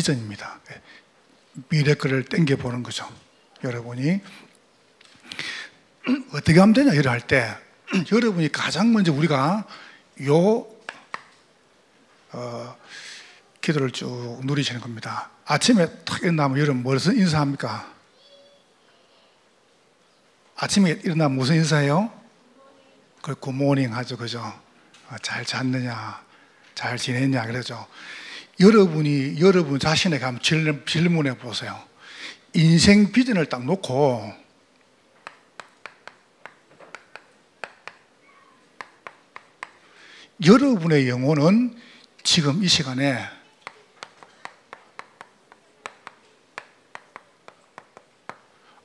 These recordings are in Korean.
비전입니다. 미래 거를 땡겨보는 거죠. 여러분이 어떻게 하면 되냐 이럴 할 때 여러분이 가장 먼저 우리가 기도를 쭉 누리시는 겁니다. 아침에 탁 일어나면 여러분 무슨 인사합니까? 아침에 일어나면 무슨 인사해요? 그 굿모닝 하죠, 그죠? 잘 잤느냐, 잘 지냈냐 그러죠. 여러분이 여러분 자신에게 한번 질문해 보세요. 인생 비전을 딱 놓고 여러분의 영혼은 지금 이 시간에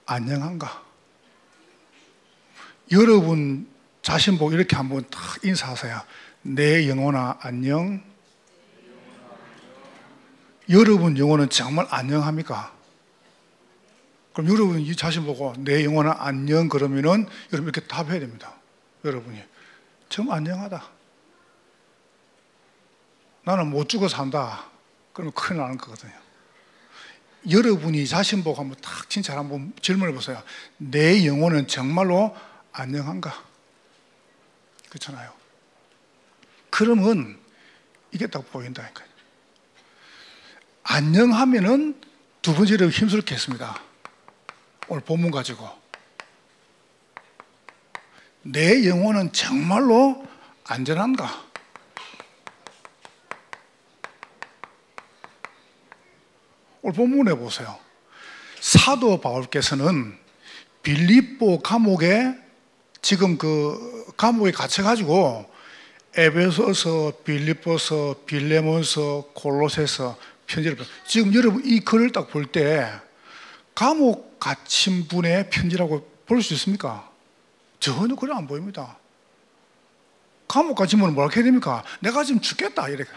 안녕한가? 여러분 자신 보고 이렇게 한번 딱 인사하세요. 내 영혼아 안녕. 여러분 영혼은 정말 안녕합니까? 그럼 여러분 이 자신 보고 내 영혼아 안녕 그러면은 여러분 이렇게 답해야 됩니다. 여러분이 정말 안녕하다. 나는 못 죽어 산다. 그러면 큰일 나는 거거든요. 여러분이 자신 보고 한번 딱 진짜 한번 질문해 보세요. 내 영혼은 정말로 안녕한가? 그렇잖아요. 그러면 이게 딱 보인다니까요. 안녕하면은 두 번째로 힘스럽게 했습니다. 오늘 본문 가지고 내 영혼은 정말로 안전한가? 오늘 본문에 보세요. 사도 바울께서는 빌립보 감옥에 지금 그 감옥에 갇혀가지고 에베소서, 빌립보서, 빌레몬서, 골로새서 편지를 지금 여러분 이 글을 딱 볼 때 감옥 갇힌 분의 편지라고 볼 수 있습니까? 전혀 그래 안 보입니다. 감옥 갇힌 분은 뭐라고 해야 됩니까? 내가 지금 죽겠다 이렇게.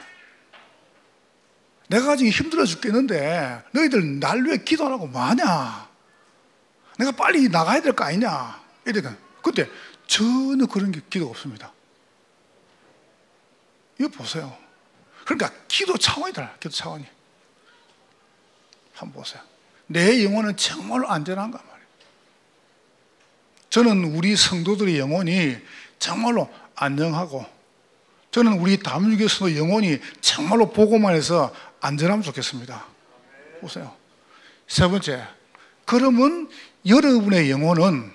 내가 지금 힘들어 죽겠는데 너희들 날 위해 기도하라고 뭐하냐? 내가 빨리 나가야 될 거 아니냐? 이렇게. 근데 전혀 그런 게 기도가 없습니다. 이거 보세요. 그러니까 기도 차원이다. 기도 차원이. 한번 보세요. 내 영혼은 정말로 안전한가 말이에요. 저는 우리 성도들의 영혼이 정말로 안녕하고 저는 우리 다문육에서도 영혼이 정말로 보고만 해서 안전하면 좋겠습니다. 보세요. 세 번째, 그러면 여러분의 영혼은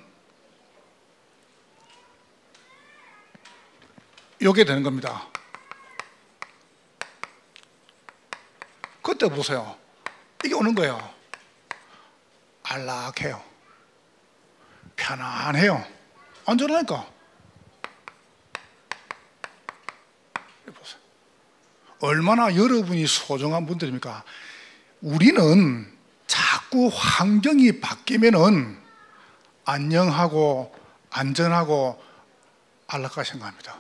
이게 되는 겁니다. 그때 보세요. 이게 오는 거예요. 안락해요. 편안해요. 안전하니까. 보세요. 얼마나 여러분이 소중한 분들입니까? 우리는 자꾸 환경이 바뀌면은 안녕하고 안전하고 안락하게 생각합니다.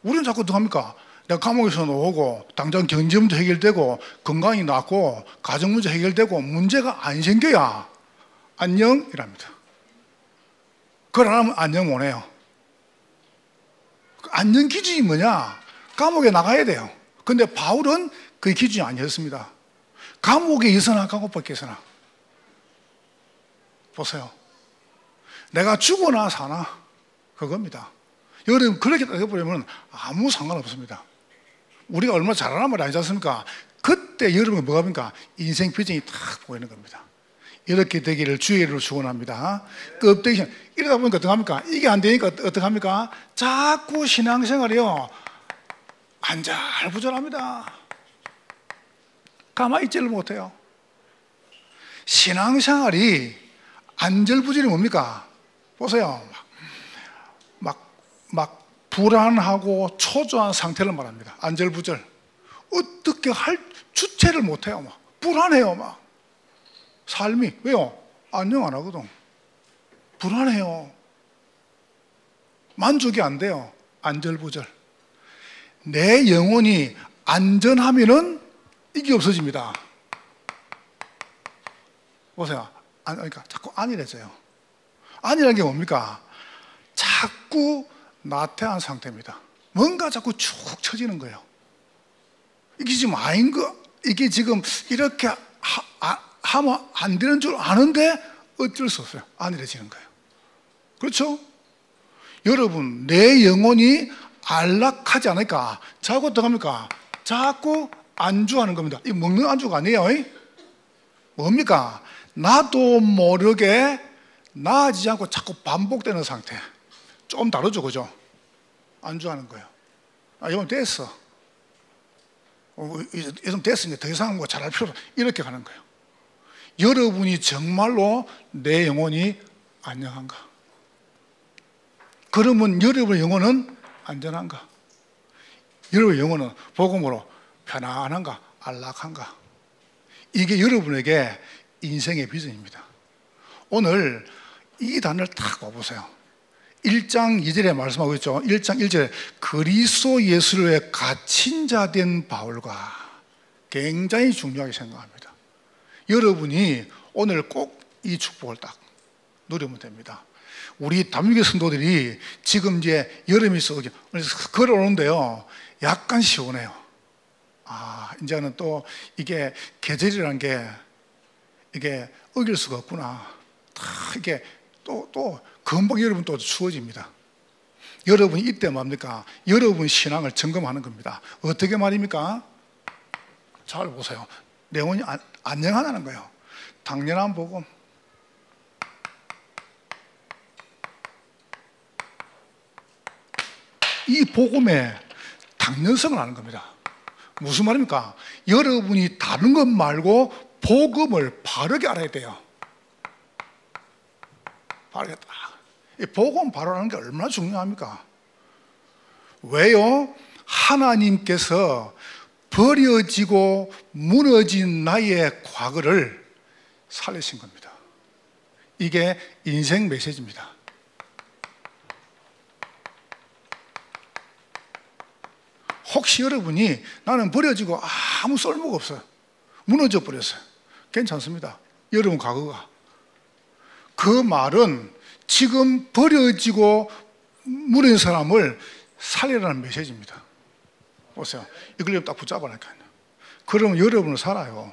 우리는 자꾸 어떻게 합니까? 내가 감옥에서 나오고 당장 경제 문제 해결되고 건강이 낫고 가정 문제 해결되고 문제가 안 생겨야 안녕이랍니다. 그걸 안 하면 안녕 못 해요. 안녕 기준이 뭐냐? 감옥에 나가야 돼요. 근데 바울은 그 기준이 아니었습니다. 감옥에 있으나 감옥 밖에 있으나 보세요. 내가 죽어나 사나 그겁니다. 여러분 그렇게 따져보려면 아무 상관없습니다. 우리가 얼마나 잘하는 말이 아니지 않습니까? 그때 여러분이 뭐가 합니까? 인생 비전이 탁 보이는 겁니다. 이렇게 되기를 주의 이름으로 축원합니다. 껍데기 이러다 보니까 어떻게 합니까? 이게 안 되니까 어떻게 합니까? 자꾸 신앙생활이요 안절부절합니다. 가만히 있지를 못해요. 신앙생활이 안절부절이 뭡니까? 보세요. 막 불안하고 초조한 상태를 말합니다. 안절부절. 어떻게 할 주체를 못해요. 막 불안해요. 막 삶이 왜요? 안녕 안 하거든. 불안해요. 만족이 안 돼요. 안절부절. 내 영혼이 안전하면은 이게 없어집니다. 보세요. 그러니까 자꾸 안이래져요. 안이라는 게 뭡니까? 자꾸 나태한 상태입니다. 뭔가 자꾸 축 처지는 거예요. 이게 지금 아닌 거 이게 지금 이렇게 하면 안 되는 줄 아는데 어쩔 수 없어요. 안 이루어지는 거예요. 그렇죠? 여러분, 내 영혼이 안락하지 않을까? 자꾸 어떡합니까? 자꾸 안주하는 겁니다. 이 먹는 안주가 아니에요. 뭡니까? 나도 모르게 나아지지 않고 자꾸 반복되는 상태. 좀 다르죠, 그죠? 안주하는 거예요. 이건 됐어. 이건 됐으니까 더 이상 뭐 잘할 필요 없어. 이렇게 가는 거예요. 여러분이 정말로 내 영혼이 안녕한가? 그러면 여러분의 영혼은 안전한가? 여러분의 영혼은 복음으로 편안한가? 안락한가? 이게 여러분에게 인생의 비전입니다. 오늘 이 단어를 딱 봐보세요. 1장 2절에 말씀하고 있죠. 1장 1절에 그리스도 예수를 갇힌 자 된 바울과 굉장히 중요하게 생각합니다. 여러분이 오늘 꼭 이 축복을 딱 누리면 됩니다. 우리 담임교 성도들이 지금 이제 여름이 있어 걸어오는데요, 약간 시원해요. 이제는 또 이게 계절이라는 게 이게 어길 수가 없구나. 이게 또 금방 여러분 또 추워집니다. 여러분이 이때 뭡니까? 여러분 신앙을 점검하는 겁니다. 어떻게 말입니까? 잘 보세요. 내 영혼이 안녕하다는 거예요. 당연한 복음. 이 복음의 당연성을 아는 겁니다. 무슨 말입니까? 여러분이 다른 것 말고 복음을 바르게 알아야 돼요. 바르게 딱. 이 복음 바로 아는 게 얼마나 중요합니까? 왜요? 하나님께서 버려지고 무너진 나의 과거를 살리신 겁니다. 이게 인생 메시지입니다. 혹시 여러분이 나는 버려지고 아무 쓸모가 없어요. 무너져 버렸어요. 괜찮습니다. 여러분 과거가. 그 말은 지금 버려지고 무너진 사람을 살리라는 메시지입니다. 보세요. 이걸 딱 붙잡아라니까요. 그러면 여러분은 살아요.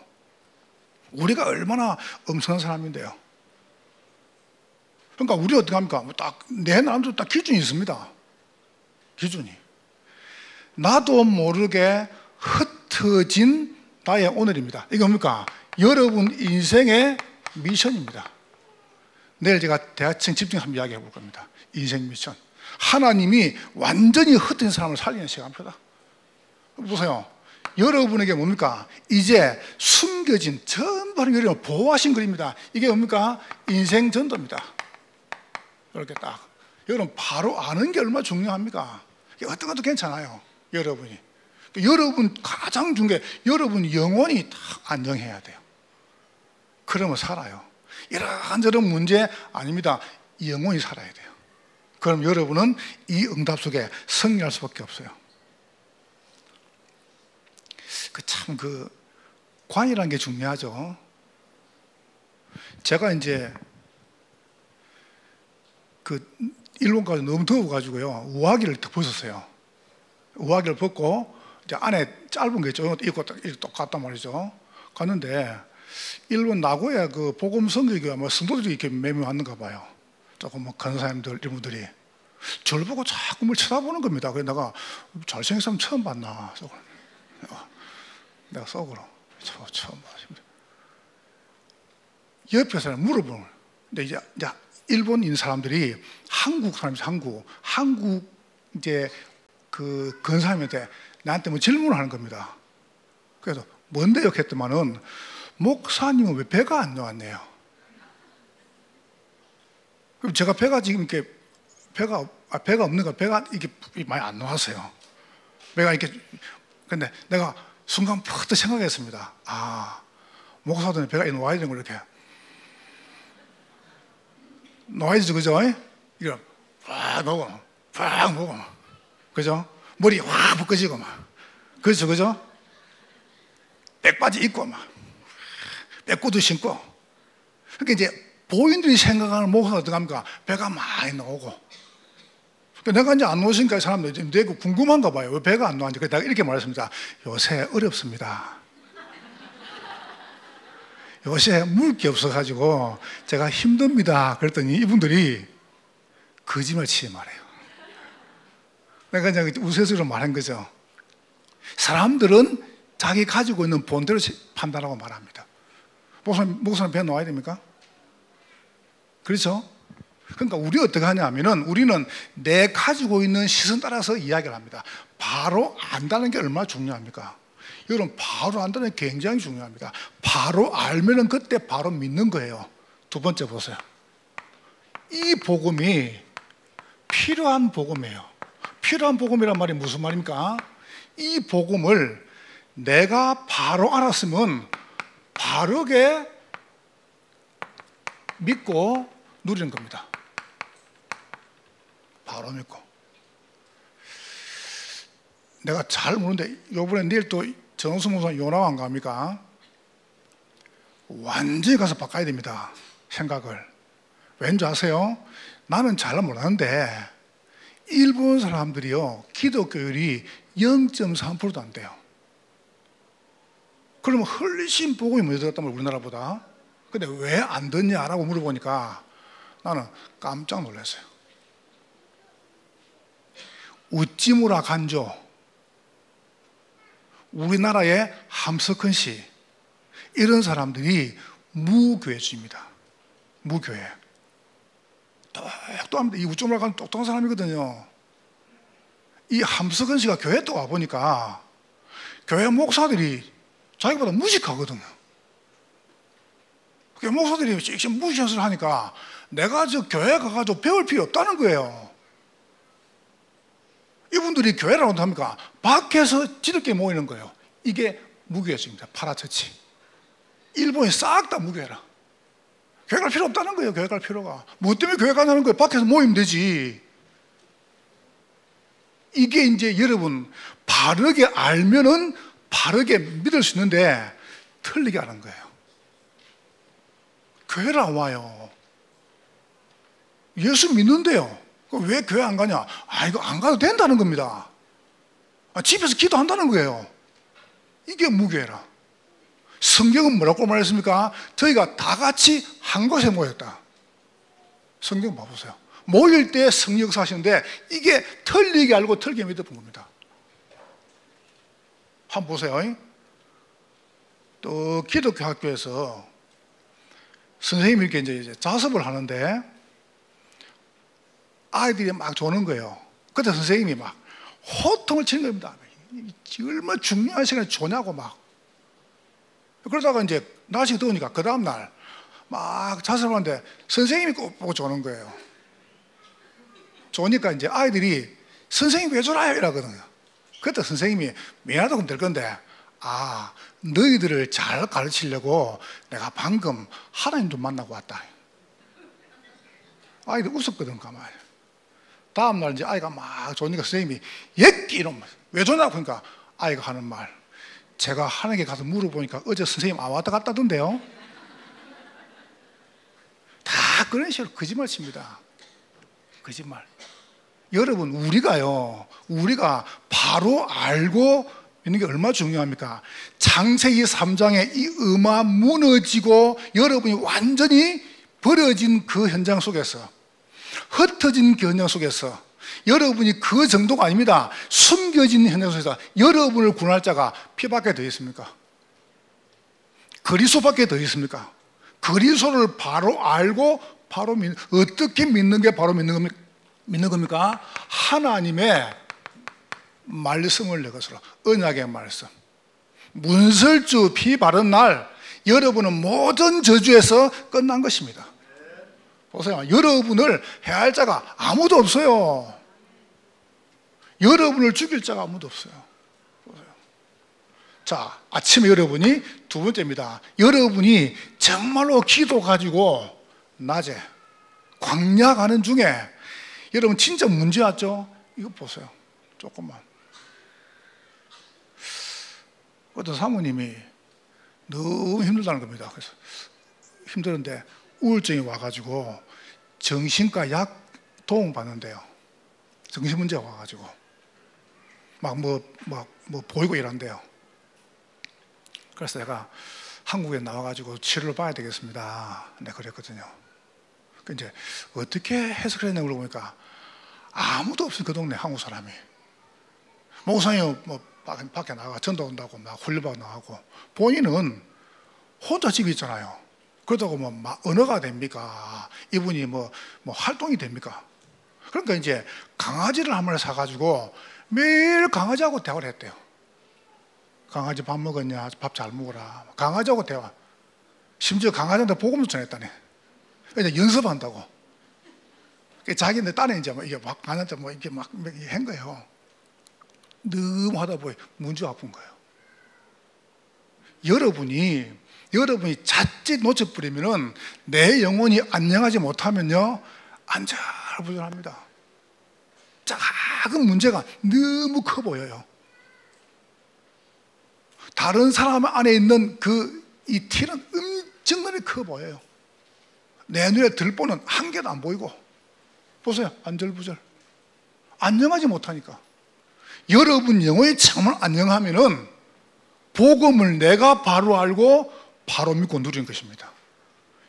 우리가 얼마나 엄청난 사람인데요. 그러니까 우리 어떻게 합니까? 딱 내 나름대로 딱 기준이 있습니다. 기준이. 나도 모르게 흩어진 나의 오늘입니다. 이게 뭡니까? 여러분 인생의 미션입니다. 내일 제가 대화층 집중 한번 이야기해 볼 겁니다. 인생 미션. 하나님이 완전히 흩어진 사람을 살리는 시간입니다. 보세요. 여러분에게 뭡니까? 이제 숨겨진 전부 여러분을 보호하신 글입니다. 이게 뭡니까? 인생 전도입니다. 이렇게 딱. 여러분 바로 아는 게 얼마나 중요합니까? 어떤 것도 괜찮아요. 여러분이. 여러분 가장 중요한 게 여러분 영혼이 딱 안정해야 돼요. 그러면 살아요. 이런저런 문제 아닙니다. 영혼이 살아야 돼요. 그럼 여러분은 이 응답 속에 승리할 수밖에 없어요. 그 관이라는 게 중요하죠. 제가 이제 일본까지 너무 더워가지고요, 우아기를 벗었어요. 우아기를 벗고 이제 안에 짧은 게 있죠. 입고 딱 갔단 말이죠. 갔는데 일본 나고야 그 복음 선교교회 뭐 성도들이 이렇게 몇 명 왔는가 봐요. 조금 뭐 간사님들 이런 분들이 저를 보고 자꾸 뭘 쳐다보는 겁니다. 그래서 내가 잘생긴 사람 처음 봤나 속으로. 내가 속으로 처음 봤습니다. 옆에 사람 물어보는 거예요. 근데 이제 일본인 사람들이 한국 사람이죠. 한국 이제 그 근사님한테 나한테 뭐 질문을 하는 겁니다. 그래서 뭔데요? 했더만은 목사님은 왜 배가 안 나왔네요. 그럼 제가 배가 지금 이렇게 배가 없는 거, 배가 이게 많이 안 나왔어요. 배가 이렇게. 근데 내가 순간 퍼뜩 생각했습니다. 목사들은 배가 나와야 되는 걸 이렇게 나와야지, 그죠? 이거 팍 먹고 팍 먹고, 그죠? 머리 확 벗겨지고 막, 그렇죠, 그죠? 백바지 입고 막 백구두 신고. 그러니까 이제 보인들이 생각하는 목사가 어떻게 합니까? 배가 많이 나오고. 내가 이제 안 나오시니까 사람들이 되게 궁금한가 봐요. 왜 배가 안 나왔는지. 그래서 내가 이렇게 말했습니다. 요새 어렵습니다. 요새 물게 없어가지고 제가 힘듭니다. 그랬더니 이분들이 거짓말 치지 말아요. 내가 그냥 우스갯소리로 말한 거죠. 사람들은 자기 가지고 있는 본대로 판단하고 말합니다. 목사님 배 놓아야 됩니까? 그렇죠? 그러니까 우리 어떻게 하냐면은 우리는 내 가지고 있는 시선 따라서 이야기를 합니다. 바로 안다는 게 얼마나 중요합니까? 여러분, 바로 안다는 게 굉장히 중요합니다. 바로 알면은 그때 바로 믿는 거예요. 두 번째 보세요. 이 복음이 필요한 복음이에요. 필요한 복음이란 말이 무슨 말입니까? 이 복음을 내가 바로 알았으면 바르게 믿고 누리는 겁니다. 바로 믿고. 내가 잘 모르는데 요번에 내일 또 정수 목사 요나왕 갑니까? 완전히 가서 바꿔야 됩니다. 생각을. 왠지 아세요? 나는 잘 몰랐는데 일본 사람들이요, 기독교율이 0.3%도 안 돼요. 그러면 훨씬 복음이 먼저 들었단 말이에요, 우리나라보다. 근데 왜 안 듣냐라고 물어보니까 나는 깜짝 놀랐어요. 우찌무라 간조, 우리나라의 함석헌 씨, 이런 사람들이 무교회주의입니다. 무교회. 똑똑합니다. 이 우찌무라 간조 똑똑한 사람이거든요. 이 함석헌 씨가 교회 또 와보니까 교회 목사들이 자기보다 무식하거든요. 교회 목사들이 씩씩 무시짓을 하니까 내가 저 교회 가가지고 배울 필요 없다는 거예요. 이분들이 교회라고 합니까? 밖에서 지들끼리 모이는 거예요. 이게 무교회주의입니다. 파라처치. 일본이 싹 다 무교회라. 교회 갈 필요 없다는 거예요. 교회 갈 필요가. 뭐 때문에 교회 가냐는 거예요. 밖에서 모이면 되지. 이게 이제 여러분, 바르게 알면은 바르게 믿을 수 있는데 틀리게 하는 거예요. 교회를 안 와요. 예수 믿는데요. 왜 교회 안 가냐? 이거 안 가도 된다는 겁니다. 집에서 기도한다는 거예요. 이게 무교회라. 성경은 뭐라고 말했습니까? 저희가 다 같이 한 곳에 모였다. 성경 봐보세요. 모일 때 성령 역사하시는데 이게 틀리게 알고 틀리게 믿어본 겁니다. 한번 보세요. 또 기독교 학교에서 선생님이 이렇게 이제 자습을 하는데 아이들이 막 조는 거예요. 그때 선생님이 막 호통을 치는 겁니다. 얼마나 중요한 시간에 조냐고 막. 그러다가 이제 날씨가 더우니까 그 다음날 막 자습을 하는데 선생님이 꼭 보고 조는 거예요. 조니까 이제 아이들이 선생님 왜 졸아요? 이러거든요. 그때 선생님이 미안하다고 될 건데, 너희들을 잘 가르치려고 내가 방금 하나님 좀 만나고 왔다. 아이들 웃었거든, 가만히. 다음날 이제 아이가 막 조니까 선생님이 예끼 이런 말. 왜 조냐고 그러니까 아이가 하는 말. 제가 하나님께 가서 물어보니까 어제 선생님 안 왔다 갔다 하던데요. 다 그런 식으로 거짓말 칩니다. 거짓말. 여러분, 우리가 바로 알고 있는 게 얼마나 중요합니까? 창세기 3장에 이 음화 무너지고 여러분이 완전히 버려진 그 현장 속에서, 흩어진 그 현장 속에서 여러분이 그 정도가 아닙니다. 숨겨진 현장 속에서 여러분을 구원할 자가 피밖에 더 있습니까? 그리스도밖에 더 있습니까? 그리스도를 바로 알고 바로 어떻게 믿는 게 바로 믿는 겁니까? 하나님의 말씀을 내 것으로, 언약의 말씀. 문설주 피 바른 날 여러분은 모든 저주에서 끝난 것입니다. 보세요. 여러분을 해할 자가 아무도 없어요. 여러분을 죽일 자가 아무도 없어요. 보세요. 자, 아침에 여러분이 두 번째입니다. 여러분이 정말로 기도 가지고 낮에 광야 가는 중에 여러분 진짜 문제 왔죠? 이거 보세요. 조금만. 어떤 사모님이 너무 힘들다는 겁니다. 그래서 힘들은데 우울증이 와가지고 정신과 약 도움 받는데요. 정신 문제가 와가지고 막 보이고 이런데요. 그래서 내가 한국에 나와가지고 치료를 받아야 되겠습니다. 네, 그랬거든요. 그 이제 어떻게 해석을 했냐고 물어보니까 아무도 없어요. 그 동네 한국 사람이. 목사님 뭐 밖에 나가 전도 온다고 막 훈련받고 나가고 본인은 혼자 집에 있잖아요. 그렇다고 뭐 언어가 됩니까? 이분이 뭐 활동이 됩니까? 그러니까 이제 강아지를 한 마리 사가지고 매일 강아지하고 대화를 했대요. 강아지 밥 먹었냐? 밥 잘 먹어라. 강아지하고 대화. 심지어 강아지한테 복음도 전했다네. 이제 연습한다고. 자기네 딴에 이제 이게 막 강아지한테 뭐 이렇게 막 한 거예요. 너무 하다 보니 문제가 아픈 거예요. 여러분이 자칫 놓쳐버리면은 내 영혼이 안녕하지 못하면요 안절부절합니다. 작은 문제가 너무 커 보여요. 다른 사람 안에 있는 이 티는 엄청나게 커 보여요. 내 눈에 들보는 한 개도 안 보이고 보세요. 안절부절. 안녕하지 못하니까. 여러분 영혼이 정말 안녕하면은 복음을 내가 바로 알고 바로 믿고 누리는 것입니다.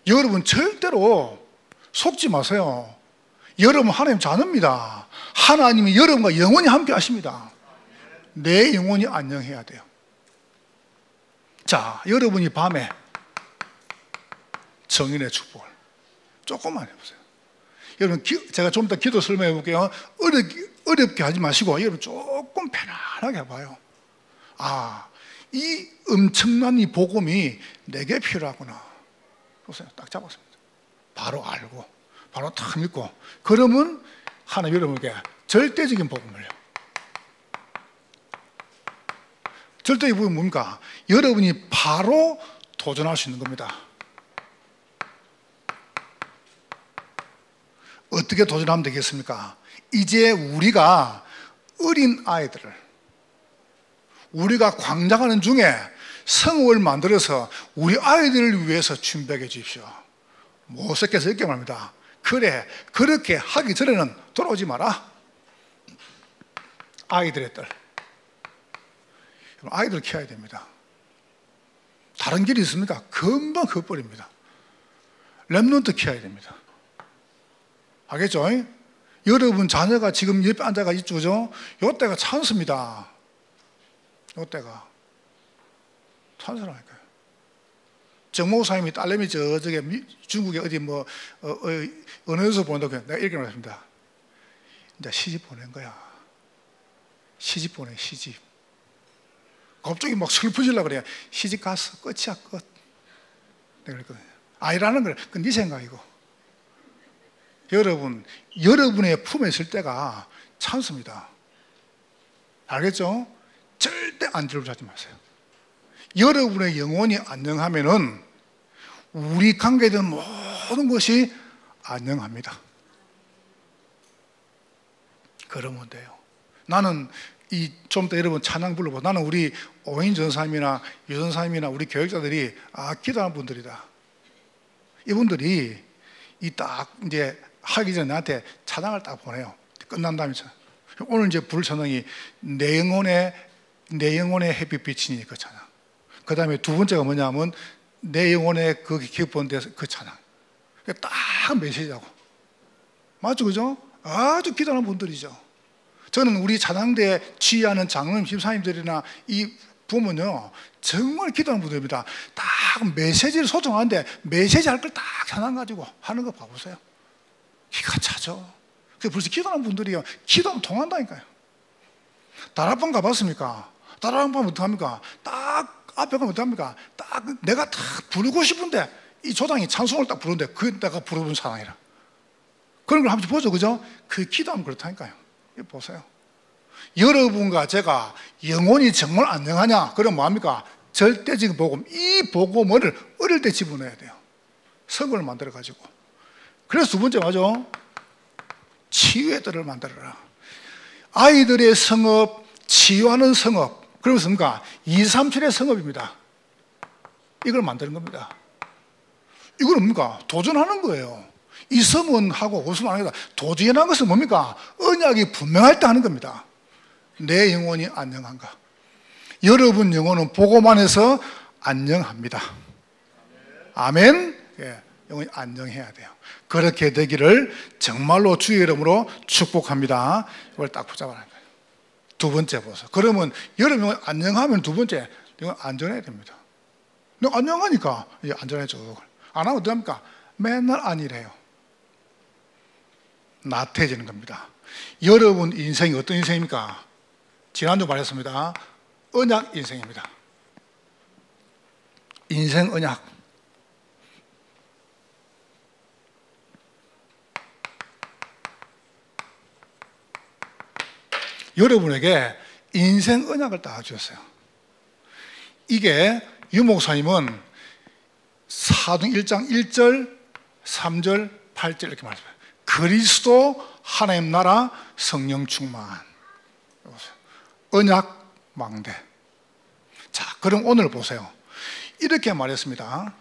여러분 절대로 속지 마세요. 여러분 하나님 자녀입니다. 하나님이 여러분과 영원히 함께 하십니다. 내 영혼이 안녕해야 돼요. 자, 여러분이 밤에 정인의 축복을 조금만 해보세요. 여러분 제가 좀 더 기도 설명해 볼게요. 어렵게 하지 마시고 여러분 조금 편안하게 해봐요. 이 엄청난 이 복음이 내게 필요하구나. 보세요. 딱 잡았습니다. 바로 알고 바로 딱 믿고 그러면 하나님 여러분에게 절대적인 복음을요. 절대적인 복음은 뭡니까? 여러분이 바로 도전할 수 있는 겁니다. 어떻게 도전하면 되겠습니까? 이제 우리가 어린 아이들을 우리가 광장하는 중에 성읍을 만들어서 우리 아이들을 위해서 준비해 주십시오. 모세께서 이렇게 말합니다. 그래, 그렇게 하기 전에는 돌아오지 마라. 아이들의 딸. 아이들을 키워야 됩니다. 다른 길이 있습니까? 금방 커버립니다. 렘넌트 키워야 됩니다. 알겠죠? 여러분 자녀가 지금 옆에 앉아가 있죠, 그죠? 요때가 찬스입니다. 요때가 찬스라니까요. 정목사님이 딸내미 저쪽에 중국에 어디 어느 데서 보낸다고 내가 이렇게 말했습니다. 이제 시집 보낸 거야. 시집 보내, 시집. 갑자기 막 슬퍼지려고 그래요. 시집 갔어. 끝이야, 끝. 내가 그랬거든요. 아니라는 걸, 그건 네 생각이고. 여러분의 품에 있을 때가 찬스입니다. 알겠죠? 절대 안절부절하지 마세요. 여러분의 영혼이 안녕하면은 우리 관계된 모든 것이 안녕합니다. 그러면 돼요. 나는 좀 이따 여러분 찬양 불러보. 나는 우리 오인 전사님이나 유 전사님이나 우리 교육자들이 기도하는 분들이다. 이분들이 딱 이제 하기 전에 나한테 찬양을 딱 보내요. 끝난 다음에 오늘 이제 부를 찬양이 내 영혼의 햇빛이니 그 찬양. 그 다음에 두 번째가 뭐냐면 내 영혼의 그 깊은 데서 그 찬양. 딱 메시지하고. 맞죠, 그죠? 아주 기도하는 분들이죠. 저는 우리 찬양대에 지휘하는 장로님, 집사님들이나 이 보면요 정말 기도하는 분들입니다. 딱 메시지를 소통하는데 메시지 할 걸 딱 찬양 가지고 하는 거 봐보세요. 기가 차죠. 그래서 벌써 기도하는 분들이요 기도하면 통한다니까요. 다락방 가봤습니까? 다락방 가면 어떡합니까? 딱 앞에 가면 어떡합니까? 딱 내가 딱 부르고 싶은데 이 조당이 찬송을 딱 부르는데 그 내가 부르는 사랑이라 그런 걸 한번 보죠, 그죠? 그 기도하면 그렇다니까요. 보세요. 여러분과 제가 영혼이 정말 안녕하냐? 그럼 뭐합니까? 절대적인 복음, 이 복음을 어릴 때 집어넣어야 돼요. 성을 만들어가지고. 그래서 두 번째 뭐죠? 치유의 뜰을 만들어라. 아이들의 성업, 치유하는 성업. 그러면서 뭡니까? 237의 성업입니다. 이걸 만드는 겁니다. 이건 뭡니까? 도전하는 거예요. 있으면 하고 없으면 안 합니다. 도전하는 것은 뭡니까? 언약이 분명할 때 하는 겁니다. 내 영혼이 안녕한가? 여러분 영혼은 복음 안에서 안녕합니다. 아멘. 예, 영혼이 안정해야 돼요. 그렇게 되기를 정말로 주의 이름으로 축복합니다. 이걸 딱 붙잡아야 돼요. 두 번째 보세요. 그러면 여러분 안녕하면 두 번째 이건 안전해야 됩니다. 안녕하니까 안전해져. 안 하면 어떡합니까? 맨날 아니래요. 나태해지는 겁니다. 여러분 인생이 어떤 인생입니까? 지난주 말했습니다. 언약 인생입니다. 인생 언약. 여러분에게 인생 언약을 딱 주셨어요. 이게 유 목사님은 사도행 1장 1절, 3절, 8절 이렇게 말씀해요. 그리스도 하나님 나라 성령 충만. 언약 망대. 자, 그럼 오늘 보세요. 이렇게 말했습니다.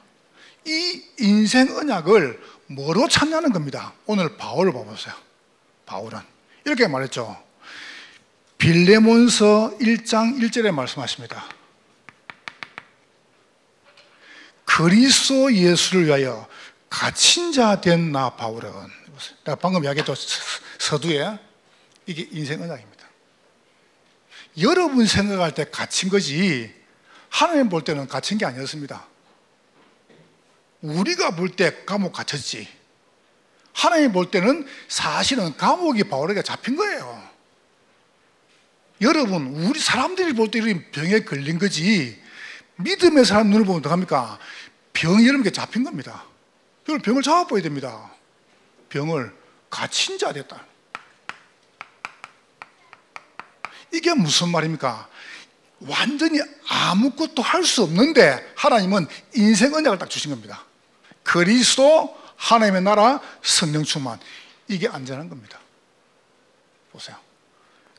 이 인생 언약을 뭐로 찾냐는 겁니다. 오늘 바울을 봐보세요. 바울은 이렇게 말했죠. 빌레몬서 1장 1절에 말씀하십니다. 그리스도 예수를 위하여 갇힌 자 된 나 바울은, 내가 방금 이야기했죠. 서두에 이게 인생 언약입니다. 여러분 생각할 때 갇힌 거지 하나님 볼 때는 갇힌 게 아니었습니다. 우리가 볼 때 감옥 갇혔지 하나님 볼 때는 사실은 감옥이 바울에게 잡힌 거예요. 여러분 우리 사람들이 볼 때 이런 병에 걸린 거지 믿음의 사람 눈을 보면 어떡합니까? 병이 여러분께 잡힌 겁니다. 여러분 병을 잡아봐야 됩니다. 병을 갇힌 자 됐다. 이게 무슨 말입니까? 완전히 아무것도 할 수 없는데 하나님은 인생 언약을 딱 주신 겁니다. 그리스도 하나님의 나라 성령 충만. 이게 안전한 겁니다. 보세요.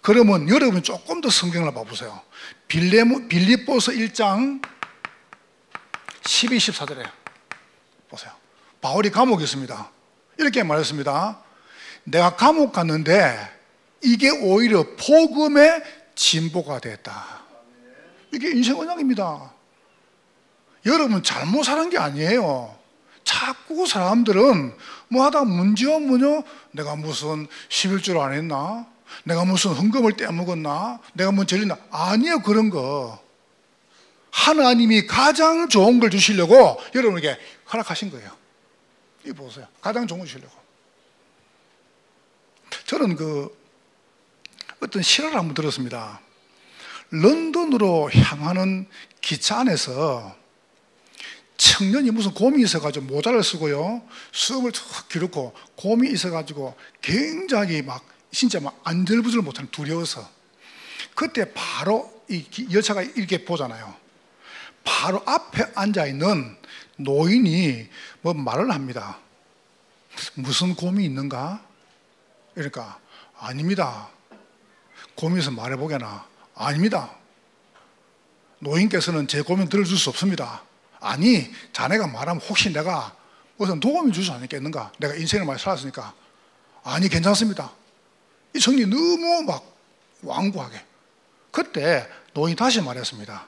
그러면 여러분 조금 더 성경을 봐보세요. 빌립보서 1장 12, 14절에 보세요. 바울이 감옥에 있습니다. 이렇게 말했습니다. 내가 감옥 갔는데 이게 오히려 복음의 진보가 됐다. 이게 인생 언약입니다. 여러분 잘못 사는 게 아니에요. 자꾸 사람들은 뭐 하다 문제요 뭐냐, 내가 무슨 11조 안 했나, 내가 무슨 헌금을 떼먹었나, 내가 뭐 절리나. 아니에요. 그런 거 하나님이 가장 좋은 걸 주시려고 여러분에게 허락하신 거예요. 이거 보세요. 가장 좋은 걸 주시려고. 저는 어떤 실화를 한번 들었습니다. 런던으로 향하는 기차 안에서 청년이 무슨 곰이 있어가지고 모자를 쓰고요, 숨을 툭 기르고 곰이 있어가지고 굉장히 진짜 안절부절 못하는, 두려워서. 그때 바로 이 열차가 이렇게 보잖아요. 바로 앞에 앉아있는 노인이 뭐 말을 합니다. 무슨 곰이 있는가? 그러니까 아닙니다. 곰이 있으면 말해보게나. 아닙니다. 노인께서는 제 고민 들어줄 수 없습니다. 아니, 자네가 말하면 혹시 내가 무슨 도움이 주지 않겠는가? 내가 인생을 많이 살았으니까. 아니, 괜찮습니다. 이 청년이 너무 완고하게. 그때 노인이 다시 말했습니다.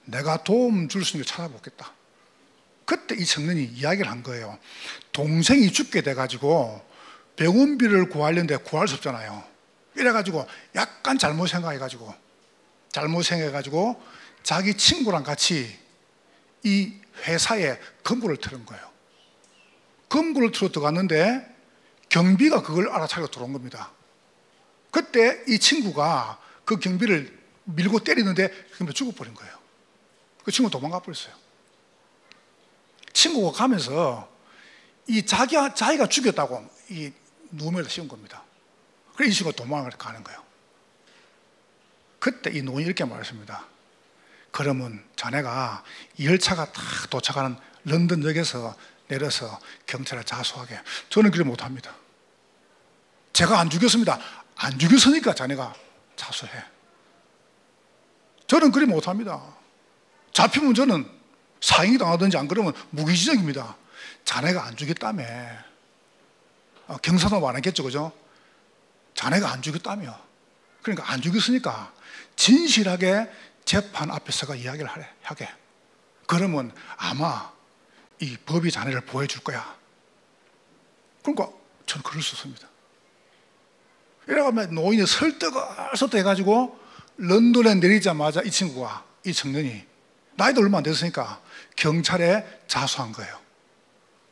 내가 도움 줄 수 있는 걸 찾아보겠다. 그때 이 청년이 이야기를 한 거예요. 동생이 죽게 돼가지고 병원비를 구하려는데 구할 수 없잖아요. 이래가지고 약간 잘못 생각해가지고 자기 친구랑 같이 이 회사에 금고를 틀은 거예요. 금고를 틀어 들어갔는데 경비가 그걸 알아차리고 들어온 겁니다. 그때 이 친구가 그 경비를 밀고 때리는데 죽어버린 거예요. 그 친구가 도망가 버렸어요. 친구가 가면서 자기가 죽였다고 이 누명을 씌운 겁니다. 그래서 이 친구가 도망을 가는 거예요. 그때 이 노인이 이렇게 말했습니다. 그러면 자네가 이 열차가 딱 도착하는 런던역에서 내려서 경찰에 자수하게. 저는 그렇게 못합니다. 제가 안 죽였습니다. 안 죽였으니까 자네가 자수해. 저는 그렇게 못합니다. 잡히면 저는 사형이 당하든지 안 그러면 무기징역입니다. 자네가 안 죽였다며. 경사도 많았겠죠, 그죠? 자네가 안 죽였다며. 그러니까 안 죽였으니까 진실하게 재판 앞에서가 이야기를 하게. 그러면 아마 이 법이 자네를 보호해 줄 거야. 그러니까 저는 그럴 수 없습니다. 이래가면 노인이 설득을 해가지고 런던에 내리자마자 이 친구가, 이 청년이 나이도 얼마 안 됐으니까 경찰에 자수한 거예요.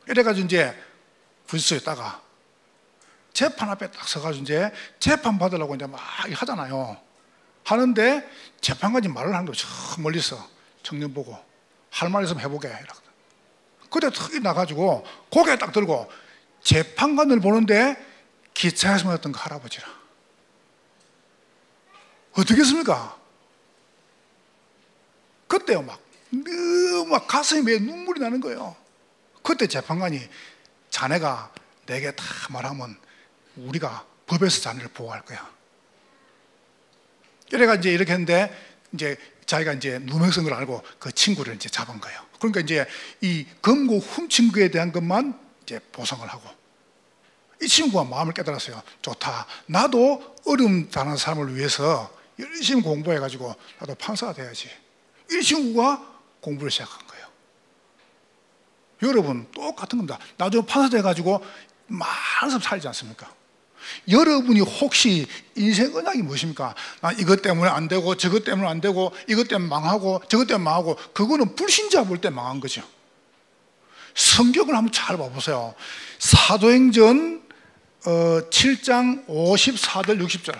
이래가지고 이제 구치소에 있다가 재판 앞에 딱 서가지고 이제 재판 받으려고 이제 막 하잖아요. 하는데 재판관이 말을 하는 거예요. 저 멀리서 청년 보고 할 말 있으면 해보게. 이러거든. 그때 턱이 나가지고 고개 딱 들고 재판관을 보는데 기차에서 만났던 그 할아버지라. 어떻겠습니까? 그때요 막 가슴이 왜 눈물이 나는 거예요. 그때 재판관이 자네가 내게 다 말하면 우리가 법에서 자네를 보호할 거야. 이래가 이제 이렇게 했는데 이제 자기가 이제 누명쓴 걸 알고 그 친구를 이제 잡은 거예요. 그러니까 이제 이 검고 훔친 거에 대한 것만 이제 보상을 하고, 이 친구가 마음을 깨달았어요. 좋다. 나도 어려움 당하는 사람을 위해서 열심히 공부해가지고 나도 판사가 돼야지. 이 친구가 공부를 시작한 거예요. 여러분 똑같은 겁니다. 나중에 판사 돼가지고 많은 사람 살지 않습니까? 여러분이 혹시 인생 언약이 무엇입니까? 나 이것 때문에 안 되고 저것 때문에 안 되고 이것 때문에 망하고 저것 때문에 망하고, 그거는 불신자 볼 때 망한 거죠. 성경을 한번 잘 봐보세요. 사도행전 7장 54절 60절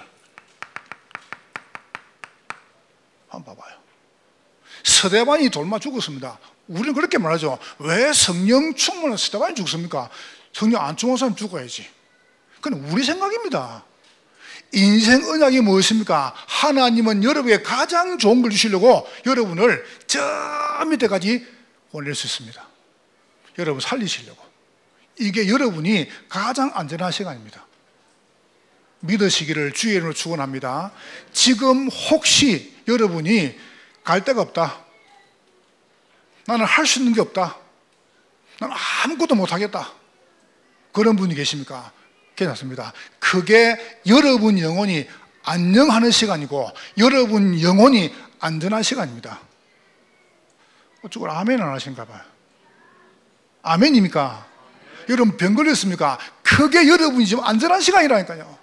한번 봐봐요. 스데반이 돌마 죽었습니다. 우리는 그렇게 말하죠. 왜 성령 충만한 스데반이 죽습니까? 성령 안 충만한 사람 죽어야지. 그건 우리 생각입니다. 인생 언약이 무엇입니까? 하나님은 여러분에게 가장 좋은 걸 주시려고 여러분을 저 밑에까지 올릴 수 있습니다. 여러분 살리시려고. 이게 여러분이 가장 안전한 시간입니다. 믿으시기를 주의 이름으로 축원합니다. 지금 혹시 여러분이 갈 데가 없다, 나는 할 수 있는 게 없다, 나는 아무것도 못하겠다, 그런 분이 계십니까? 괜찮습니다. 그게 여러분 영혼이 안녕하는 시간이고 여러분 영혼이 안전한 시간입니다. 어쩌고 아멘 안 하신가 봐요. 아멘입니까? 여러분 병 걸렸습니까? 그게 여러분이 지금 안전한 시간이라니까요.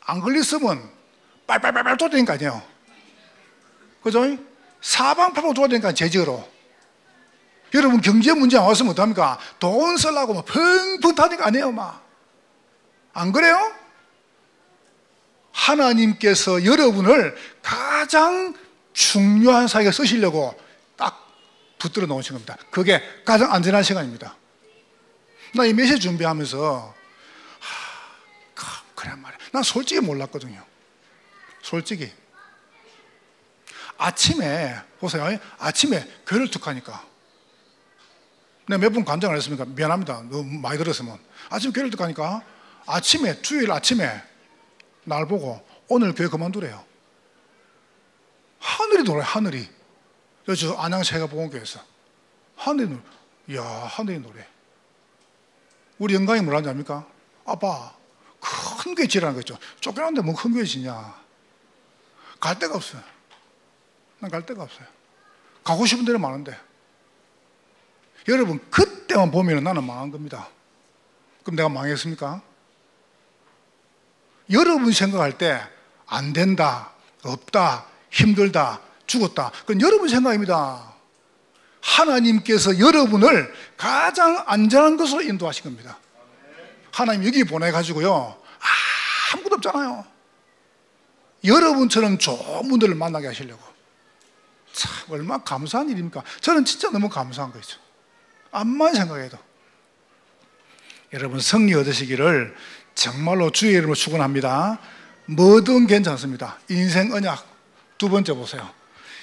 안 걸렸으면 빨빨빨빨 돌아다니까요. 그죠? 사방팔방 돌아다니까 제지어로. 여러분 경제 문제 안 왔으면 어떡합니까? 돈 쓰려고 막 펑펑 타니까 아니에요 막. 안 그래요? 하나님께서 여러분을 가장 중요한 사역에 쓰시려고 딱 붙들어 놓으신 겁니다. 그게 가장 안전한 시간입니다. 나 이 메시지 준비하면서 그래 말이야. 난 솔직히 몰랐거든요. 솔직히 아침에 보세요. 아침에 교회를 툭하니까 내가 몇 번 간증을 했습니까? 미안합니다. 너무 많이 들었으면. 아침에 교회를 툭하니까 아침에, 주일 아침에 날 보고 오늘 교회 그만두래요. 하늘이 노래, 하늘이. 저 안양시가 보건교회에서 하늘이 노래. 이야, 하늘이 노래. 우리 영광이 뭐라는지 압니까? 아빠, 큰 교회 지라는 거 있죠. 쫓겨났는데 뭐 큰 교회 지냐. 갈 데가 없어요. 난 갈 데가 없어요. 가고 싶은 데는 많은데. 여러분, 그때만 보면 나는 망한 겁니다. 그럼 내가 망했습니까? 여러분 생각할 때 안 된다, 없다, 힘들다, 죽었다, 그건 여러분 생각입니다. 하나님께서 여러분을 가장 안전한 것으로 인도하신 겁니다. 하나님 여기 보내가지고요, 아무것도 없잖아요. 여러분처럼 좋은 분들을 만나게 하시려고. 참 얼마나 감사한 일입니까? 저는 진짜 너무 감사한 거죠. 암만 생각해도. 여러분 승리 얻으시기를 정말로 주의 이름으로 축원합니다. 뭐든 괜찮습니다. 인생 언약. 두 번째 보세요.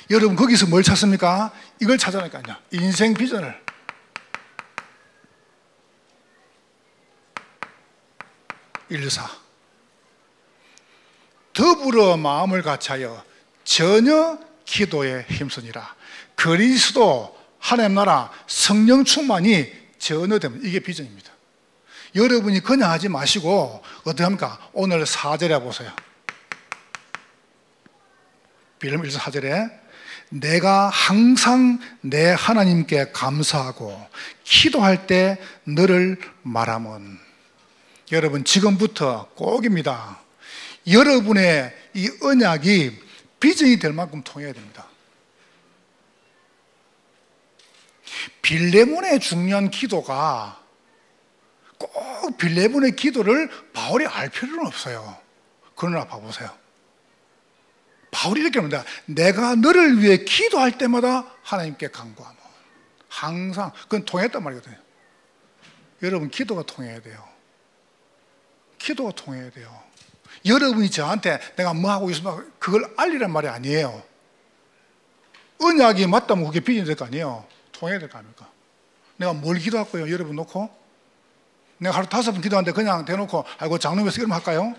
여러분 거기서 뭘 찾습니까? 이걸 찾아내니까요. 인생 비전을. 일사. 더불어 마음을 같이하여 전혀 기도에 힘쓰니라. 그리스도 하나님 나라 성령 충만이 전혀 되면 이게 비전입니다. 여러분이 그냥 하지 마시고 어떻게 합니까? 오늘 4절에 보세요. 빌립보 1서 4절에 내가 항상 내 하나님께 감사하고 기도할 때 너를 말하면. 여러분, 지금부터 꼭입니다. 여러분의 이 언약이 비전이 될 만큼 통해야 됩니다. 빌레몬의 중요한 기도가 꼭 빌레몬의 기도를 바울이 알 필요는 없어요. 그러나 봐보세요. 바울이 이렇게 합니다. 내가 너를 위해 기도할 때마다 하나님께 간구하면. 항상 그건 통했단 말이거든요. 여러분, 기도가 통해야 돼요. 기도가 통해야 돼요. 여러분이 저한테 내가 뭐 하고 있으면 그걸 알리란 말이 아니에요. 언약이 맞다면 그게 비전이 될 거 아니에요. 통해야 될 거 아닙니까? 내가 뭘 기도할까요? 여러분 놓고? 내가 하루 5번 기도하는데 그냥 대놓고 아이고 장로님에서 이러면 할까요?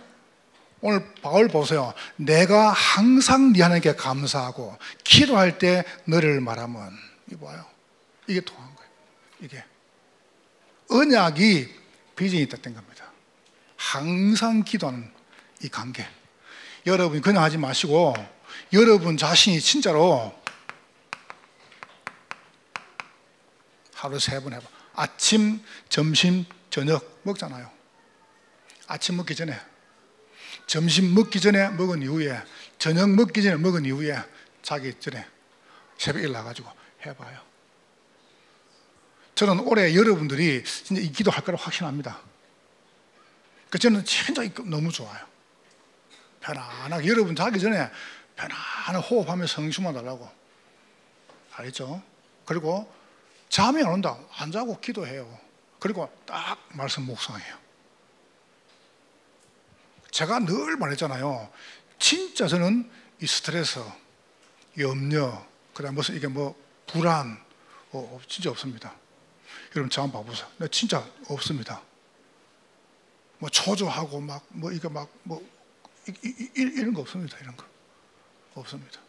오늘 바울 보세요. 내가 항상 네 하나님께 감사하고 기도할 때 너를 말하면. 이거 봐요. 이게 통한 거예요. 이게 언약이 비전이 있다는 겁니다. 항상 기도하는 이 관계. 여러분 그냥 하지 마시고 여러분 자신이 진짜로 하루 3번 해봐. 아침, 점심, 저녁 먹잖아요. 아침 먹기 전에, 점심 먹기 전에 먹은 이후에, 저녁 먹기 전에 먹은 이후에 자기 전에 새벽에 일어나가지고 해봐요. 저는 올해 여러분들이 진짜 이 기도할 거라고 확신합니다. 저는 진짜 너무 좋아요. 편안하게 여러분 자기 전에 편안한 호흡하면서 성심만 달라고. 알겠죠? 그리고 잠이 안 온다. 안 자고 기도해요. 그리고 딱 말씀 묵상해요. 제가 늘 말했잖아요. 진짜 저는 이 스트레스, 염려, 그다음 무슨 이게 뭐 불안, 진짜 없습니다. 여러분 저 한번 봐보세요. 진짜 없습니다. 뭐 초조하고 막 뭐 이거 막 뭐 이런 거 없습니다. 이런 거 없습니다.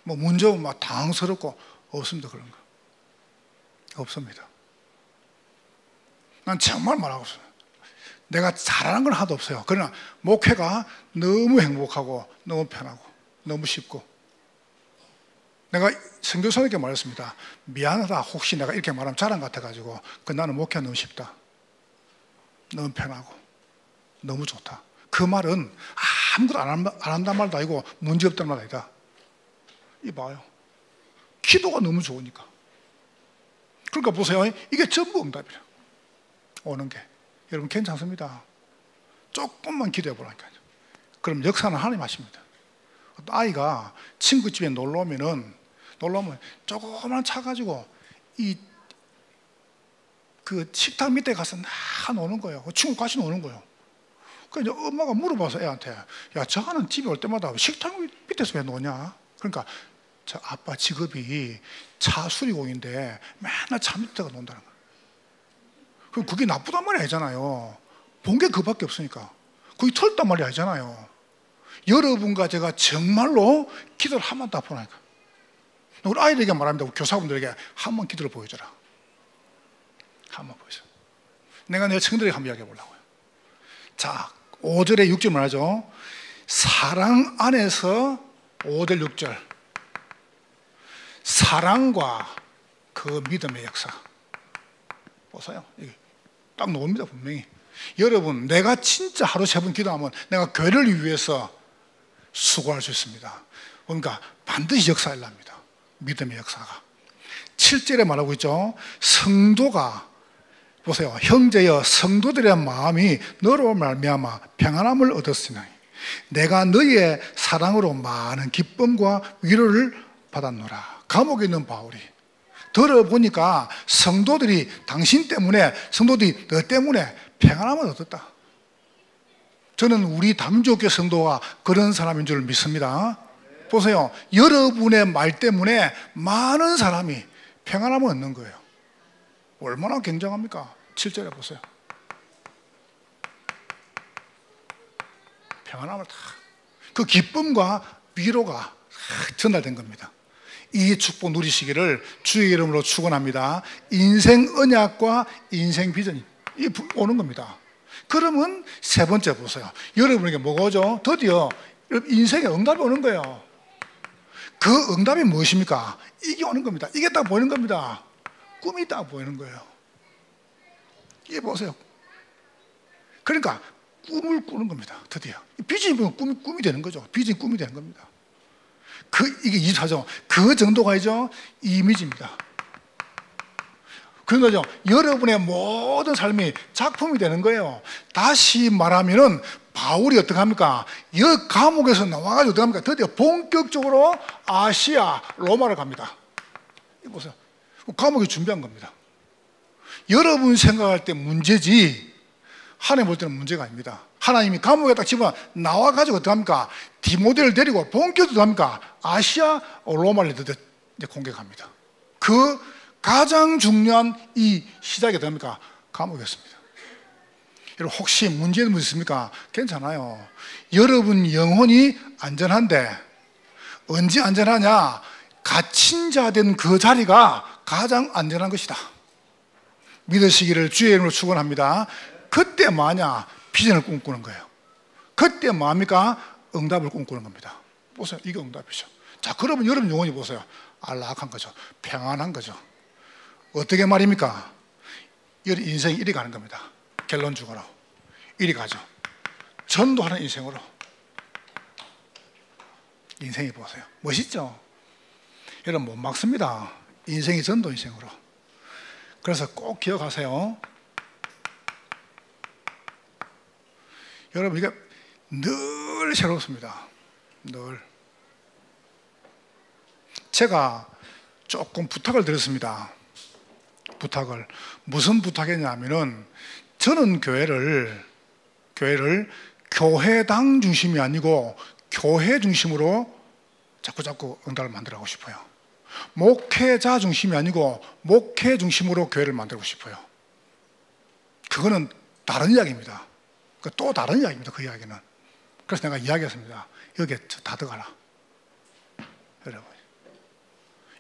뭐 문제 오면 막 당황스럽고 없습니다. 그런 거 없습니다. 난 정말 말하고 있어요. 내가 잘하는 건 하나도 없어요. 그러나 목회가 너무 행복하고 너무 편하고 너무 쉽고. 내가 선교사님께 말했습니다. 미안하다. 혹시 내가 이렇게 말하면 자랑 같아가지고 나는 목회가 너무 쉽다. 너무 편하고 너무 좋다. 그 말은 아무것도 안 한단 말도 아니고 문제없단 말 아니다. 이봐요. 기도가 너무 좋으니까. 그러니까 보세요. 이게 전부 응답이라. 오는 게. 여러분 괜찮습니다. 조금만 기도해 보라니까요. 그럼 역사는 하나님 하십니다. 아이가 친구 집에 놀러 오면 조그만 차 가지고 그 식탁 밑에 가서 나 노는 거예요. 친구 같이 노는 거예요. 그러니까 이제 엄마가 물어봐서 애한테, 야, 저는 집에 올 때마다 식탁 밑에서 왜 노냐? 그러니까 저 아빠 직업이 차 수리공인데 맨날 차 밑에가 논다는 거예요. 그럼 그게 나쁘단 말이 아니잖아요. 본 게 그밖에 없으니까. 그게 털단 말이 아니잖아요. 여러분과 제가 정말로 기도를 한 번 더 보라니까. 우리 아이들에게 말합니다. 우리 교사분들에게 한 번 기도를 보여줘라. 한 번 보여줘. 내가 내 친구들에게 한번 이야기해 보려고요. 자, 5절에 6절 말하죠. 사랑 안에서 5절 6절. 사랑과 그 믿음의 역사. 보세요. 이게 딱 나옵니다, 분명히. 여러분, 내가 진짜 하루 3번 기도하면 내가 교회를 위해서 수고할 수 있습니다. 그러니까 반드시 역사를 납니다. 믿음의 역사가. 7절에 말하고 있죠. 성도가, 보세요. 형제여, 성도들의 마음이 너로 말미암아 평안함을 얻었으니 내가 너희의 사랑으로 많은 기쁨과 위로를 받았노라. 감옥에 있는 바울이 들어보니까 성도들이 당신 때문에, 성도들이 너 때문에 평안함을 얻었다. 저는 우리 담주교회 성도가 그런 사람인 줄 믿습니다. 보세요. 여러분의 말 때문에 많은 사람이 평안함을 얻는 거예요. 얼마나 굉장합니까? 7절에 보세요. 평안함을 다, 그 기쁨과 위로가 전달된 겁니다. 이 축복 누리시기를 주의 이름으로 축원합니다. 인생 언약과 인생 비전이 오는 겁니다. 그러면 3번째 보세요. 여러분에게 뭐가 오죠? 드디어 인생에 응답이 오는 거예요. 그 응답이 무엇입니까? 이게 오는 겁니다. 이게 딱 보이는 겁니다. 꿈이 딱 보이는 거예요. 이게 보세요. 그러니까 꿈을 꾸는 겁니다. 드디어 비전이 보면 꿈이 되는 거죠. 비전이 꿈이 되는 겁니다. 이게 24죠. 그 정도가 이죠 이미지입니다. 그런 거죠. 여러분의 모든 삶이 작품이 되는 거예요. 다시 말하면은 바울이 어떻게 합니까? 이 감옥에서 나와가지고 어떻게 합니까? 드디어 본격적으로 아시아, 로마를 갑니다. 이거 보세요. 감옥에 준비한 겁니다. 여러분 생각할 때 문제지 하나님 볼 때는 문제가 아닙니다. 하나님이 감옥에 딱 집어 나와가지고 어떻게 합니까? 디모데를 데리고 본격적으로 합니까? 아시아, 로마를 이제 공격합니다. 그 가장 중요한 이 시작이 어떻게 합니까? 감옥이었습니다. 여러분 혹시 문제는 있습니까? 괜찮아요. 여러분 영혼이 안전한데 언제 안전하냐? 갇힌 자 된 그 자리가 가장 안전한 것이다. 믿으시기를 주의 이름으로 축원합니다. 그때 뭐냐? 비전을 꿈꾸는 거예요. 그때 뭐합니까? 응답을 꿈꾸는 겁니다. 보세요. 이게 응답이죠. 자, 그러면 여러분 영혼이 보세요. 안락한 거죠. 평안한 거죠. 어떻게 말입니까? 인생이 이리 가는 겁니다. 결론적으로 이리 가죠. 전도하는 인생으로. 인생이 보세요. 멋있죠? 여러분 못 막습니다. 인생이 전도 인생으로. 그래서 꼭 기억하세요. 여러분 이게 늘 새롭습니다. 늘. 제가 조금 부탁을 드렸습니다. 부탁을. 무슨 부탁이냐면은 저는 교회를 교회당 중심이 아니고 교회 중심으로 자꾸 응답을 만들어가고 싶어요. 목회자 중심이 아니고 목회 중심으로 교회를 만들고 싶어요. 그거는 다른 이야기입니다. 또 다른 이야기입니다. 그 이야기는. 그래서 내가 이야기했습니다. 여기에 다 들어가라.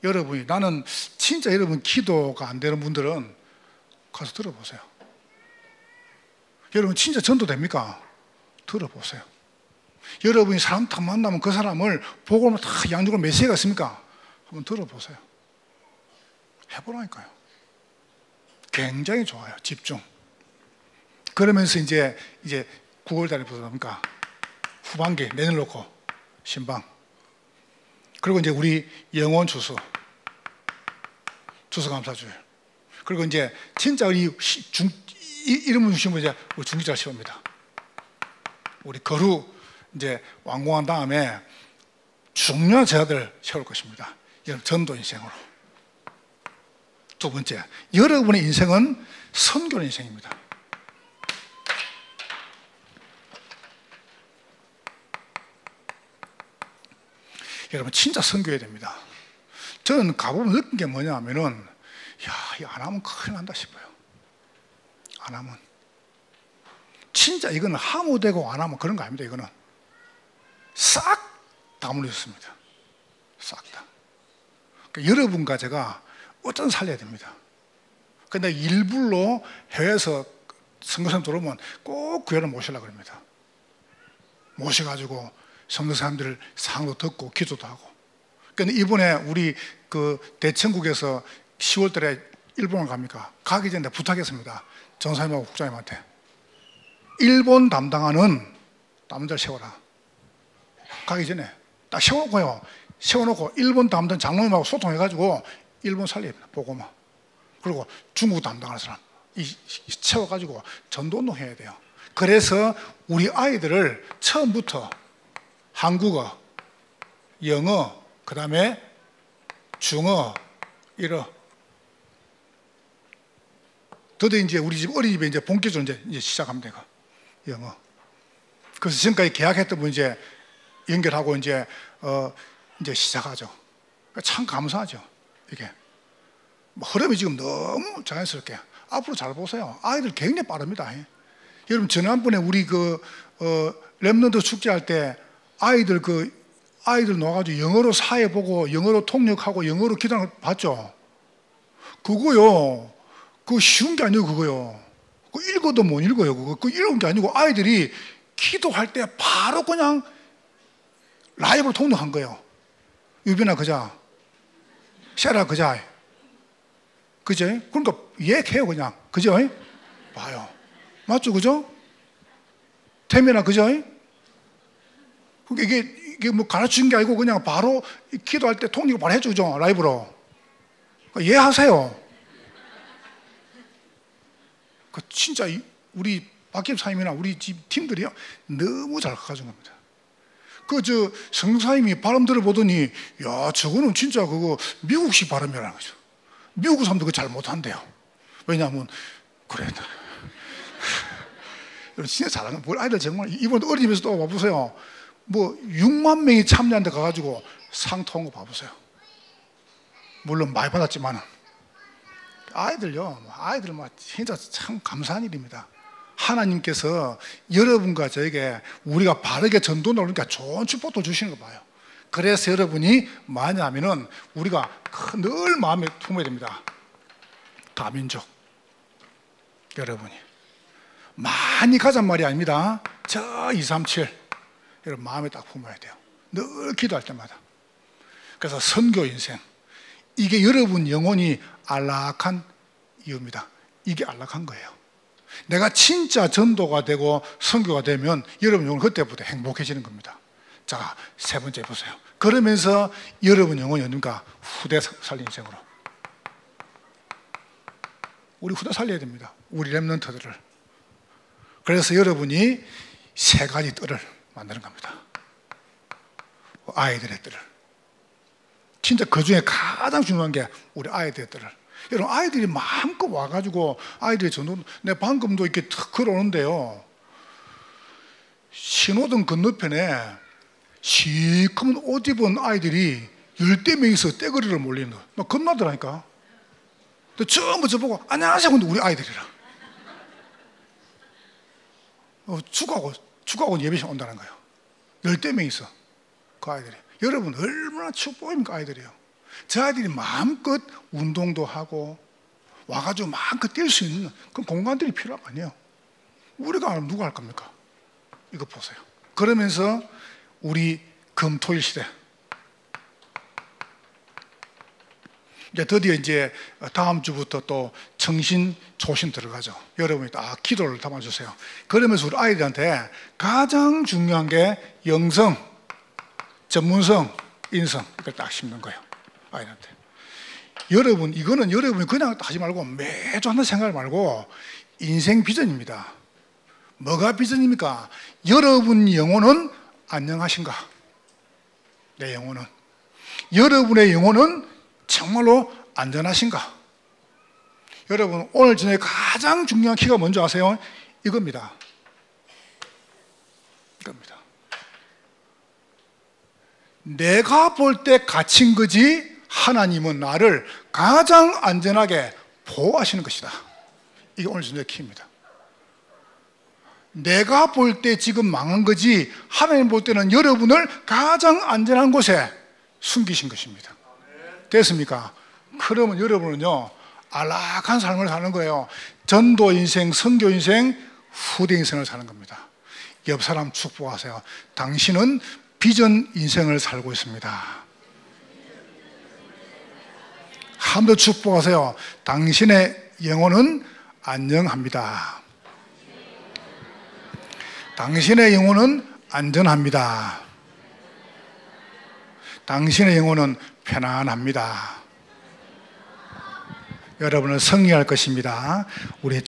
여러분이 나는 진짜 여러분 기도가 안 되는 분들은 가서 들어보세요. 여러분 진짜 전도 됩니까? 들어보세요. 여러분이 사람 다 만나면 그 사람을 복음을 다 양쪽으로 메시지가 있습니까? 한번 들어보세요. 해보라니까요. 굉장히 좋아요. 집중. 그러면서 이제 9월달에 보니까 후반기 내려놓고 신방. 그리고 이제 우리 영혼 추수 감사주일. 그리고 이제 진짜 이름을 중심으로 이제 우리 중기자를 세웁니다. 우리 거루 이제 완공한 다음에 중요한 제자들 세울 것입니다. 전도 인생으로. 두 번째, 여러분의 인생은 선교 인생입니다. 여러분 진짜 선교해야 됩니다. 저는 가보면 느낀 게 뭐냐 하면은 이거 안 하면 큰일 난다 싶어요. 안 하면 진짜 이거는 하무되고 안 하면 그런 거 아닙니다. 이거는 싹 다 무너졌습니다. 싹 다. 그러니까 여러분과 제가 어떤 살려야 됩니다. 근데 일부러 해외에서 선교사님 들어오면 꼭 교회를 모시려고 합니다. 모셔가지고 성도 사람들 상도 듣고 기도도 하고. 그런데 이번에 우리 그 대천국에서 10월 달에 일본을 갑니까? 가기 전에 부탁했습니다. 전사님하고 국장님한테. 일본 담당하는 남자를 세워라. 가기 전에 딱 세워놓고요. 세워놓고 일본 담당 장로님하고 소통해가지고 일본 살립니다. 보고만. 그리고 중국 담당하는 사람 세워가지고 전도운동 해야 돼요. 그래서 우리 아이들을 처음부터 한국어, 영어, 그 다음에 중어, 일어. 드디어 이제 우리 집 어린이집에 이제 본격적으로 이제 시작하면 돼요. 영어. 그래서 지금까지 계약했던 분 이제 연결하고 이제 시작하죠. 참 감사하죠. 이게 흐름이 지금 너무 자연스럽게 앞으로 잘 보세요. 아이들 굉장히 빠릅니다. 여러분 지난번에 우리 렘넌트 축제할 때 아이들 놓아가지고 영어로 사회 보고 영어로 통역하고 영어로 기도하는 거 봤죠? 그거요. 그거 쉬운 게 아니고 그거요. 그거 읽어도 못 읽어요. 그거 읽은 게 아니고 아이들이 기도할 때 바로 그냥 라이브로 통역한 거예요. 유빈아 그자, 세라 그자, 그죠? 그러니까 이해해요 그냥, 그죠? 봐요, 맞죠, 그죠? 태민아 그죠? 그러니까 이게 뭐 가르치는 게 아니고 그냥 바로 기도할 때 통역을 바로 해주죠, 라이브로. 그러니까 이해하세요. 그 진짜 우리 박집사님이나 우리 집 팀들이 너무 잘 가져온 겁니다. 성사님이 발음 들어보더니, 야, 저거는 진짜 그거 미국식 발음이라는 거죠. 미국 사람도 그거 잘 못한대요. 왜냐하면, 그래. 진짜 잘하는 거. 아이들 정말, 이번 어린이집에서 또 봐보세요. 뭐, 6만 명이 참여한 데 가가지고 상 타온 거 봐보세요. 물론 많이 받았지만은. 아이들요, 아이들 진짜 참 감사한 일입니다. 하나님께서 여러분과 저에게 우리가 바르게 전도를 하니까 좋은 축복도 주시는 거 봐요. 그래서 여러분이 많이 하면은 우리가 늘 마음에 품어야 됩니다. 다민족 여러분이 많이 가잔 말이 아닙니다. 저 237 여러분 마음에 딱 품어야 돼요. 늘 기도할 때마다. 그래서 선교 인생, 이게 여러분 영혼이 안락한 이유입니다. 이게 안락한 거예요. 내가 진짜 전도가 되고 선교가 되면 여러분 영혼 그때부터 행복해지는 겁니다. 자, 세 번째 보세요. 그러면서 여러분 영혼이 어딘가 후대 살린 인생으로. 우리 후대 살려야 됩니다. 우리 렘넌트들을. 그래서 여러분이 세 가지 뜰을 만드는 겁니다. 아이들의 뜰을. 진짜 그 중에 가장 중요한 게 우리 아이들의 뜰을. 여러분, 아이들이 마음껏 와가지고 아이들이 전도, 내 방금도 이렇게 탁 걸어오는데요, 신호등 건너편에 시커먼 옷 입은 아이들이 10대 명이서 떼거리를 몰리는 거. 막 겁나더라니까. 근데 전부 저보고 안녕하세요. 근데 우리 아이들이라. 축구하고 예배실 온다는 거예요. 10대 명이서 그 아이들이. 여러분 얼마나 축복입니까, 아이들이요. 저 아이들이 마음껏 운동도 하고 와가지고 마음껏 뛸 수 있는 그런 공간들이 필요한 거 아니에요. 우리가 하면 누가 할 겁니까? 이거 보세요. 그러면서 우리 금토일 시대, 이제 드디어 이제 다음 주부터 또 청신 초신 들어가죠. 여러분이 딱 기도를 담아주세요. 그러면서 우리 아이들한테 가장 중요한 게 영성, 전문성, 인성, 이걸 딱 심는 거예요. 아이한테. 여러분, 이거는 여러분이 그냥 하지 말고 매주 하는 생각을 말고 인생 비전입니다. 뭐가 비전입니까? 여러분 영혼은 안녕하신가? 내 영혼은. 여러분의 영혼은 정말로 안전하신가? 여러분, 오늘 저녁에 가장 중요한 키가 뭔지 아세요? 이겁니다. 이겁니다. 내가 볼 때 갇힌 거지 하나님은 나를 가장 안전하게 보호하시는 것이다. 이게 오늘 저녁의 키입니다. 내가 볼 때 지금 망한 거지 하나님 볼 때는 여러분을 가장 안전한 곳에 숨기신 것입니다. 됐습니까? 그러면 여러분은요, 안락한 삶을 사는 거예요. 전도 인생, 선교 인생, 후대 인생을 사는 겁니다. 옆 사람 축복하세요. 당신은 비전 인생을 살고 있습니다. 한 번 더 축복하세요. 당신의 영혼은 안녕합니다. 당신의 영혼은 안전합니다. 당신의 영혼은 편안합니다. 여러분을 승리할 것입니다. 우리